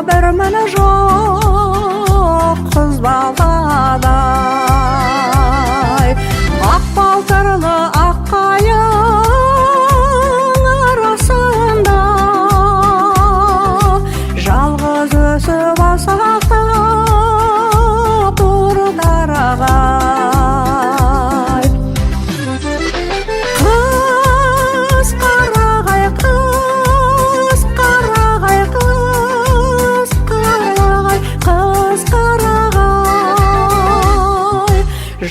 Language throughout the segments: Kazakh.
бір міні жоқ қыз баладай. Ақ балтырлы ақ қайың арасында жалғыз өсіп асақтап тұр дарағай. Қыз қарағай, қыз қарағай, қыз қарағай, қыз қарағай,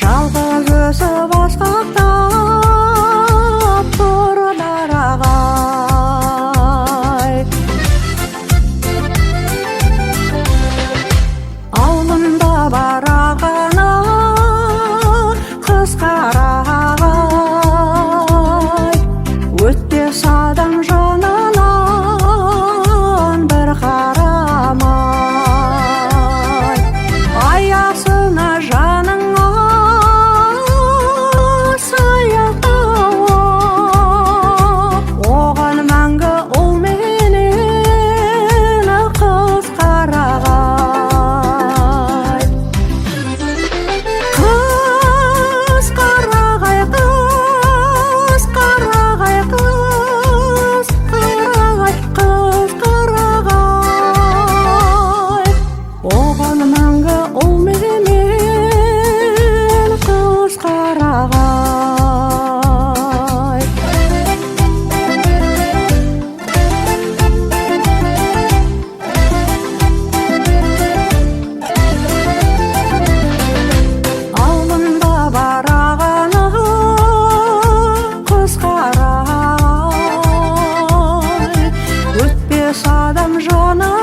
жалғыз өсіп асқақтап тұр дарағай. Ауылында бар ағаны қыз қарағай, өтпес адам жанынан бір қарамай. Аясына жаныңа саялтауы, оған мәңгі ұл менен қыз қарағай. Қыз қарағай, қыз қарағай, қыз қарағай, қыз қарағай, оған мәңгі ұл менен қыз қарағай. Ауылында бар ағаны қыз қарағай, өтпес адам жаны